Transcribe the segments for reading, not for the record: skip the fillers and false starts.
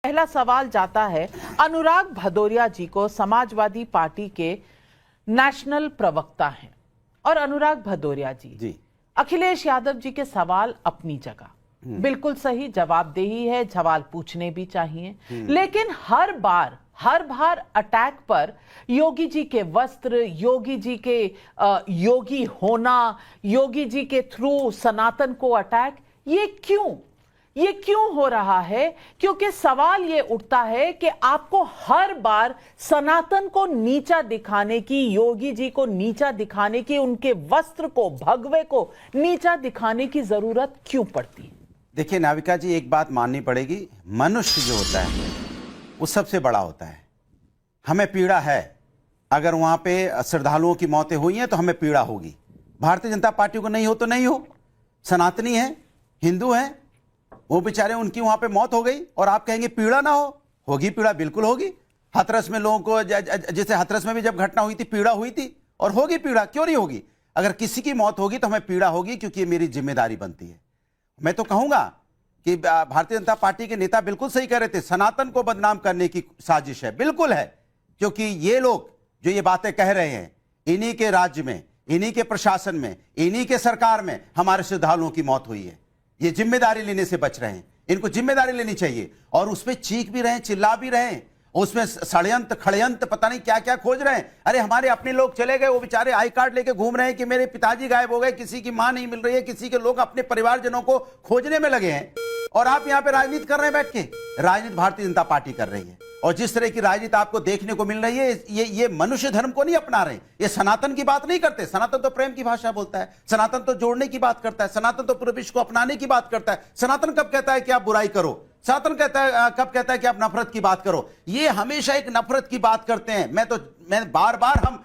पहला सवाल जाता है अनुराग भदौरिया जी को। समाजवादी पार्टी के नेशनल प्रवक्ता हैं और अनुराग भदौरिया जी अखिलेश यादव जी के सवाल अपनी जगह बिल्कुल सही, जवाबदेही है, सवाल पूछने भी चाहिए, लेकिन हर बार अटैक पर योगी जी के वस्त्र, योगी जी के योगी होना, योगी जी के थ्रू सनातन को अटैक, ये क्यों हो रहा है? क्योंकि सवाल ये उठता है कि आपको हर बार सनातन को नीचा दिखाने की, योगी जी को नीचा दिखाने की, उनके वस्त्र को, भगवे को नीचा दिखाने की जरूरत क्यों पड़ती है? देखिए नाविका जी, एक बात माननी पड़ेगी, मनुष्य जो होता है वो सबसे बड़ा होता है। हमें पीड़ा है, अगर वहां पे श्रद्धालुओं की मौतें हुई हैं तो हमें पीड़ा होगी। भारतीय जनता पार्टी को नहीं हो तो नहीं हो, सनातनी है, हिंदू है, वो बेचारे उनकी वहां पे मौत हो गई और आप कहेंगे पीड़ा ना हो? होगी पीड़ा, बिल्कुल होगी। हाथरस में लोगों को, जैसे हाथरस में भी जब घटना हुई थी पीड़ा हुई थी, और होगी पीड़ा, क्यों नहीं होगी? अगर किसी की मौत होगी तो हमें पीड़ा होगी, क्योंकि ये मेरी जिम्मेदारी बनती है। मैं तो कहूंगा कि भारतीय जनता पार्टी के नेता बिल्कुल सही कह रहे थे, सनातन को बदनाम करने की साजिश है, बिल्कुल है, क्योंकि ये लोग जो ये बातें कह रहे हैं, इन्हीं के राज्य में, इन्हीं के प्रशासन में, इन्हीं के सरकार में हमारे श्रद्धालुओं की मौत हुई है। ये जिम्मेदारी लेने से बच रहे हैं, इनको जिम्मेदारी लेनी चाहिए, और उसमें चीख भी रहे हैं, चिल्ला भी रहे हैं, उसमें षड्यंत्र खड़यंत्र पता नहीं क्या क्या खोज रहे हैं। अरे हमारे अपने लोग चले गए, वो बेचारे आई कार्ड लेके घूम रहे हैं कि मेरे पिताजी गायब हो गए, किसी की मां नहीं मिल रही है, किसी के लोग अपने परिवारजनों को खोजने में लगे हैं, और आप यहां पे राजनीति कर रहे हैं बैठ के। राजनीति भारतीय जनता पार्टी कर रही है, और जिस तरह की राजनीति आपको देखने को मिल रही है, ये मनुष्य धर्म को नहीं अपना रहे, ये सनातन की बात नहीं करते। सनातन तो प्रेम की भाषा बोलता है, सनातन तो जोड़ने की बात करता है, सनातन तो पूरे विश्व को अपनाने की बात करता है। सनातन कब कहता है कि आप बुराई करो? सनातन कब कहता है कि आप नफरत की बात करो? ये हमेशा एक नफरत की बात करते हैं। मैं बार बार हम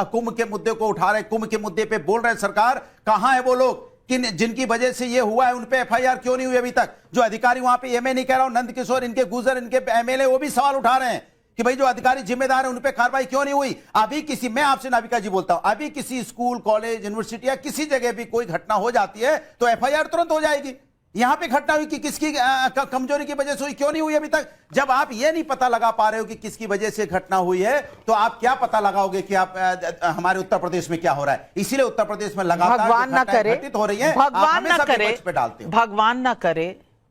कुंभ के मुद्दे को उठा रहे, कुंभ के मुद्दे पे बोल रहे हैं, सरकार कहां है वो लोग कि जिनकी वजह से ये हुआ है, उन पे एफआईआर क्यों नहीं हुई अभी तक? जो अधिकारी वहां पे, ये मैं नहीं कह रहा हूं, नंद किशोर, इनके गुजर, इनके एमएलए, वो भी सवाल उठा रहे हैं कि भाई जो अधिकारी जिम्मेदार है उन पे कार्रवाई क्यों नहीं हुई? अभी किसी, मैं आपसे नाविका जी बोलता हूं, अभी किसी स्कूल, कॉलेज, यूनिवर्सिटी या किसी जगह भी कोई घटना हो जाती है तो एफआईआर तुरंत हो जाएगी। यहां पे घटना हुई कि किसकी कमजोरी की वजह से हुई, क्यों नहीं हुई अभी तक? जब आप ये नहीं पता लगा पा रहे हो कि किसकी वजह से घटना हुई है, तो आप क्या पता लगाओगे कि आप हमारे उत्तर प्रदेश में क्या हो रहा है? इसीलिए उत्तर प्रदेश में लगातार भगवान ना करे, घटित हो रही है, भगवान ना करे, पे डालते हो। भगवान ना करे,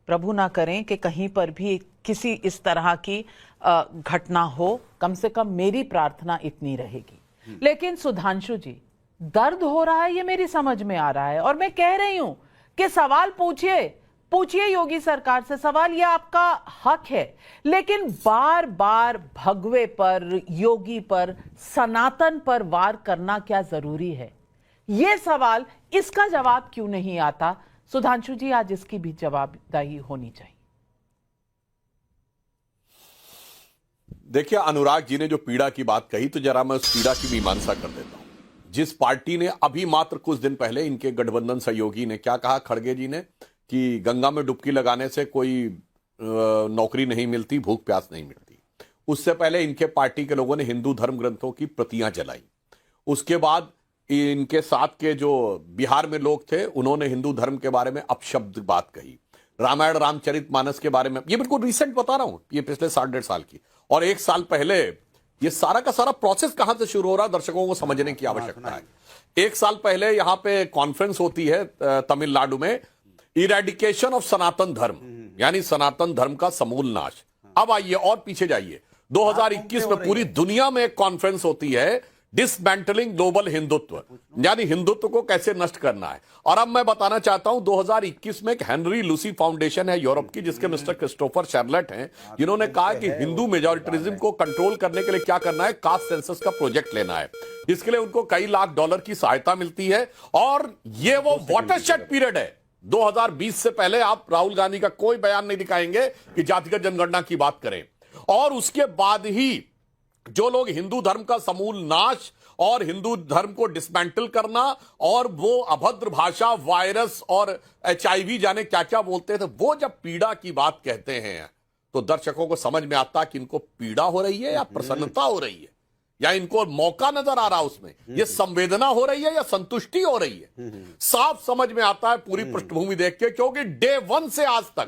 प्रभु ना करें कि कहीं पर भी किसी इस तरह की घटना हो। कम से कम मेरी प्रार्थना इतनी रहेगी। लेकिन सुधांशु जी, दर्द हो रहा है, ये मेरी समझ में आ रहा है, और मैं कह रही हूं कि सवाल पूछिए योगी सरकार से सवाल, यह आपका हक है, लेकिन बार बार भगवे पर, योगी पर, सनातन पर वार करना क्या जरूरी है? यह सवाल, इसका जवाब क्यों नहीं आता? सुधांशु जी, आज इसकी भी जवाबदेही होनी चाहिए। देखिए, अनुराग जी ने जो पीड़ा की बात कही, तो जरा मैं उस पीड़ा की मीमांसा कर देता हूं। जिस पार्टी ने अभी मात्र कुछ दिन पहले, इनके गठबंधन सहयोगी ने क्या कहा, खड़गे जी ने, कि गंगा में डुबकी लगाने से कोई नौकरी नहीं मिलती, भूख प्यास नहीं मिलती। उससे पहले इनके पार्टी के लोगों ने हिंदू धर्म ग्रंथों की प्रतियां जलाई। उसके बाद इनके साथ के जो बिहार में लोग थे, उन्होंने हिंदू धर्म के बारे में अपशब्द बात कही। रामायण रामचरितमानस के बारे में, ये बिल्कुल रिसेंट बता रहा हूं, ये पिछले 1.5 साल की। और 1 साल पहले ये सारा का सारा प्रोसेस कहां से शुरू हो रहा है, दर्शकों को समझने की आवश्यकता है। 1 साल पहले यहां पे कॉन्फ्रेंस होती है तमिलनाडु में, इरेडिकेशन ऑफ सनातन धर्म, यानी सनातन धर्म का समूल नाश। अब आइए और पीछे जाइए, 2021 में पूरी दुनिया में एक कॉन्फ्रेंस होती है, डिसमेंटलिंग ग्लोबल हिंदुत्व, यानी हिंदुत्व को कैसे नष्ट करना है। और अब मैं बताना चाहता हूं, 2021 में एक हेनरी लूसी फाउंडेशन है यूरोप की, जिसके मिस्टर क्रिस्टोफर शर्लेट हैं, जिन्होंने कहा कि हिंदू मेजॉरिटरिज्म को कंट्रोल करने के लिए क्या करना है, कास्ट सेंसस का प्रोजेक्ट लेना है, जिसके लिए उनको कई लाख डॉलर की सहायता मिलती है। और ये वो वाटरशेड पीरियड है। 2020 से पहले आप राहुल गांधी का कोई बयान नहीं दिखाएंगे कि जातिगत जनगणना की बात करें। और उसके बाद ही जो लोग हिंदू धर्म का समूल नाश और हिंदू धर्म को डिसमेंटल करना, और वो अभद्र भाषा, वायरस और HIV जाने क्या क्या बोलते थे, वो जब पीड़ा की बात कहते हैं तो दर्शकों को समझ में आता कि इनको पीड़ा हो रही है या प्रसन्नता हो रही है। या इनको मौका नजर आ रहा उसमें? ये संवेदना हो रही है या संतुष्टि हो रही है? साफ समझ में आता है पूरी पृष्ठभूमि देख के, क्योंकि डे 1 से आज तक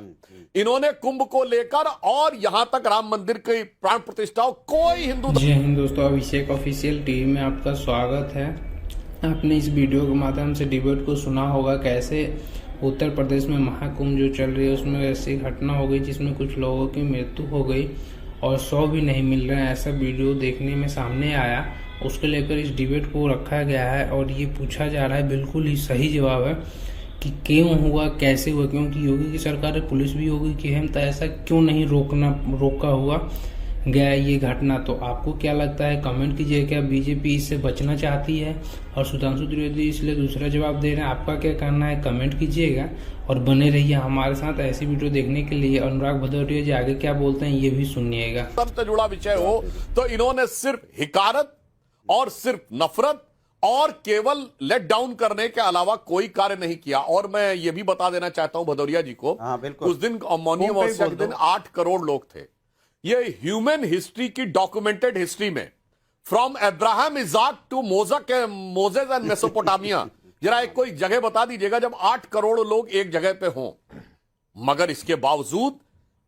इन्होंने कुंभ को लेकर और यहां तक राम मंदिर की प्राण प्रतिष्ठा कोई हिंदू। जय हिंद दोस्तों, अभिषेक ऑफिशियल टीवी में आपका स्वागत है। आपने इस वीडियो के माध्यम से डिबेट को सुना होगा, कैसे उत्तर प्रदेश में महाकुंभ जो चल रही है उसमें ऐसी घटना हो गई जिसमें कुछ लोगों की मृत्यु हो गई और 100 भी नहीं मिल रहे हैं, ऐसा वीडियो देखने में सामने आया। उसको लेकर इस डिबेट को रखा गया है और ये पूछा जा रहा है, बिल्कुल ही सही जवाब है कि क्यों हुआ, कैसे हुआ, क्योंकि योगी की सरकार है, पुलिस भी योगी की है, तो ऐसा क्यों नहीं रोका हुआ गया ये घटना। तो आपको क्या लगता है, कमेंट कीजिए। क्या बीजेपी इससे बचना चाहती है और सुधांशु त्रिवेदी इसलिए दूसरा जवाब दे रहे हैं? आपका क्या कहना है, कमेंट कीजिएगा और बने रहिए हमारे साथ ऐसी वीडियो देखने के लिए। अनुराग भदौरिया जी आगे क्या बोलते हैं ये भी सुनिएगा। सबसे जुड़ा विषय हो तो इन्होंने सिर्फ हिकारत और सिर्फ नफरत और केवल लेट डाउन करने के अलावा कोई कार्य नहीं किया। और मैं ये भी बता देना चाहता हूं भदौरिया जी को, उस दिन मौनी अमावस्या के दिन 8 करोड़ लोग थे। ये ह्यूमन हिस्ट्री की डॉक्यूमेंटेड हिस्ट्री में from Abraham Isaac to Moses and Mesopotamia, जरा एक कोई जगह बता दीजिएगा जब 8 करोड़ लोग एक जगह पे हों। मगर इसके बावजूद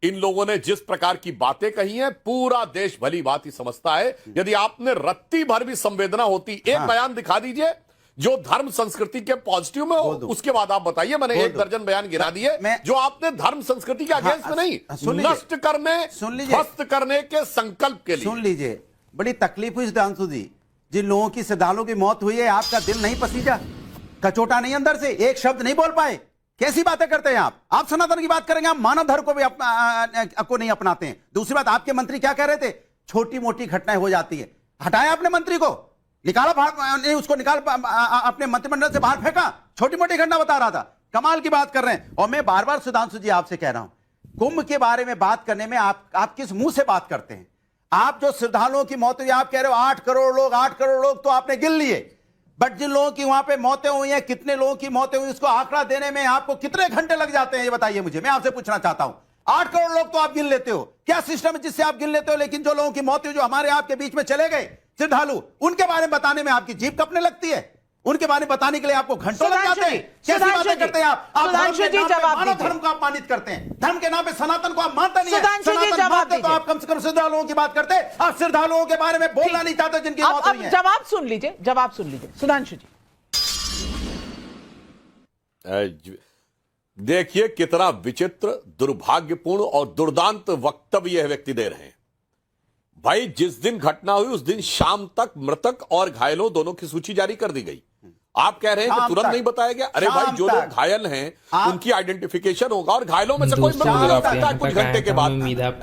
इन लोगों ने जिस प्रकार की बातें कही हैं, पूरा देश भली भांति समझता है। यदि आपने रत्ती भर भी संवेदना होती, एक बयान दिखा दीजिए जो धर्म संस्कृति के पॉजिटिव में हो, उसके बाद आप बताइए। मैंने 1 दर्जन बयान गिरा दिए जो आपने धर्म संस्कृति के अगेंस्ट में नहीं, नष्ट करने, ध्वस्त करने के संकल्प के लिए। सुन लीजिए, बड़ी तकलीफ हुई सुधांशु जी, जिन लोगों की श्रद्धालुओं की मौत हुई है, आपका दिल नहीं पसीजा, कचोटा नहीं अंदर से, एक शब्द नहीं बोल पाए। कैसी बातें करते हैं आप सनातन की बात करेंगे, आप मानव धर्म को भी को नहीं अपनाते हैं। दूसरी बात, आपके मंत्री क्या कह रहे थे, छोटी मोटी घटनाएं हो जाती है, हटाया आपने मंत्री को, निकाला, उसको निकाल अपने मंत्रिमंडल से बाहर फेंका, छोटी मोटी घटना बता रहा था। कमाल की बात कर रहे हैं। और मैं बार बार सुधांशु जी आपसे कह रहा हूं, कुंभ के बारे में बात करने में आप किस मुंह से बात करते हैं? आप जो श्रद्धालुओं की मौत हुई, आप कह रहे हो 8 करोड़ लोग तो आपने गिन लिए, बट जिन लोगों की वहां पे मौतें हुई हैं, कितने लोगों की मौतें हुई, उसको आंकड़ा देने में आपको कितने घंटे लग जाते हैं, ये बताइए मुझे। मैं आपसे पूछना चाहता हूं, 8 करोड़ लोग तो आप गिन लेते हो, क्या सिस्टम है जिससे आप गिन लेते हो? लेकिन जो लोगों की मौत हुई, जो हमारे आपके बीच में चले गए श्रद्धालु, उनके बारे में बताने में आपकी जीभ कपने लगती है। उनके बारे में बताने के लिए आपको घंटों लग जाते हैं। कैसी बातें करते हैं आप? मानव धर्म को अपमानित करते हैं, धर्म के नाम पे सनातन को आप मानते नहीं है। सनातन मानते तो आप कम से कम श्रद्धालुओं की बात करते, आप श्रद्धालुओं के बारे में बोलना नहीं चाहते जिनकी मौत हुई है। जवाब सुन लीजिए सुधांशु जी। देखिए कितना विचित्र, दुर्भाग्यपूर्ण और दुर्दांत वक्तव्य यह व्यक्ति दे रहे हैं। भाई, जिस दिन घटना हुई उस दिन शाम तक मृतक और घायलों दोनों की सूची जारी कर दी गई। आप कह रहे हैं कि तुरंत नहीं बताया गया। अरे भाई, जो लोग घायल हैं उनकी आइडेंटिफिकेशन होगा और घायलों में से कोई मृत्यु हो सकता है कुछ घंटे के बाद।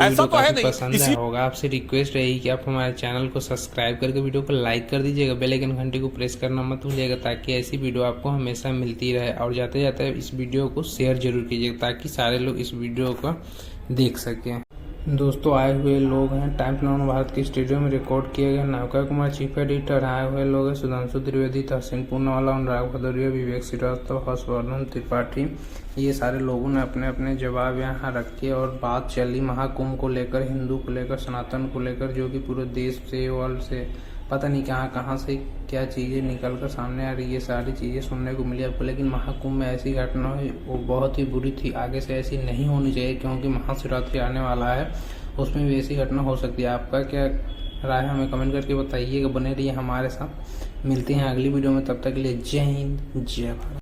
ऐसा तो है नहीं। पसंद होगा, आपसे रिक्वेस्ट रहेगी कि आप हमारे चैनल को सब्सक्राइब करके वीडियो को लाइक कर दीजिएगा, बेल आइकन घंटी को प्रेस करना मत भूलिएगा, ताकि ऐसी वीडियो आपको हमेशा मिलती रहे। और जाते जाते इस वीडियो को शेयर जरूर कीजिएगा ताकि सारे लोग इस वीडियो को देख सकें। दोस्तों, आए हुए लोग हैं टाइम्स नव भारत के स्टूडियो में रिकॉर्ड किए गए नवका कुमार चीफ एडिटर, आए हुए लोग हैं सुधांशु त्रिवेदी, तहसीन पूनावाला, अनुराग भदौरिया, विवेक श्रीवास्तव, हर्षवर्धन त्रिपाठी। ये सारे लोगों ने अपने अपने जवाब यहाँ रखे और बात चली महाकुंभ को लेकर, हिंदू को लेकर, सनातन को लेकर, जो कि पूरे देश से, वर्ल्ड से, पता नहीं कहाँ से क्या चीज़ें निकल कर सामने आ रही है। ये सारी चीज़ें सुनने को मिली आपको। लेकिन महाकुंभ में ऐसी घटना हुई वो बहुत ही बुरी थी, आगे से ऐसी नहीं होनी चाहिए, क्योंकि महाशिवरात्रि आने वाला है, उसमें भी ऐसी घटना हो सकती है। आपका क्या राय हमें कमेंट करके बताइएगा। बने रहिए हमारे साथ, मिलते हैं अगली वीडियो में, तब तक के लिए जय हिंद, जय भारत।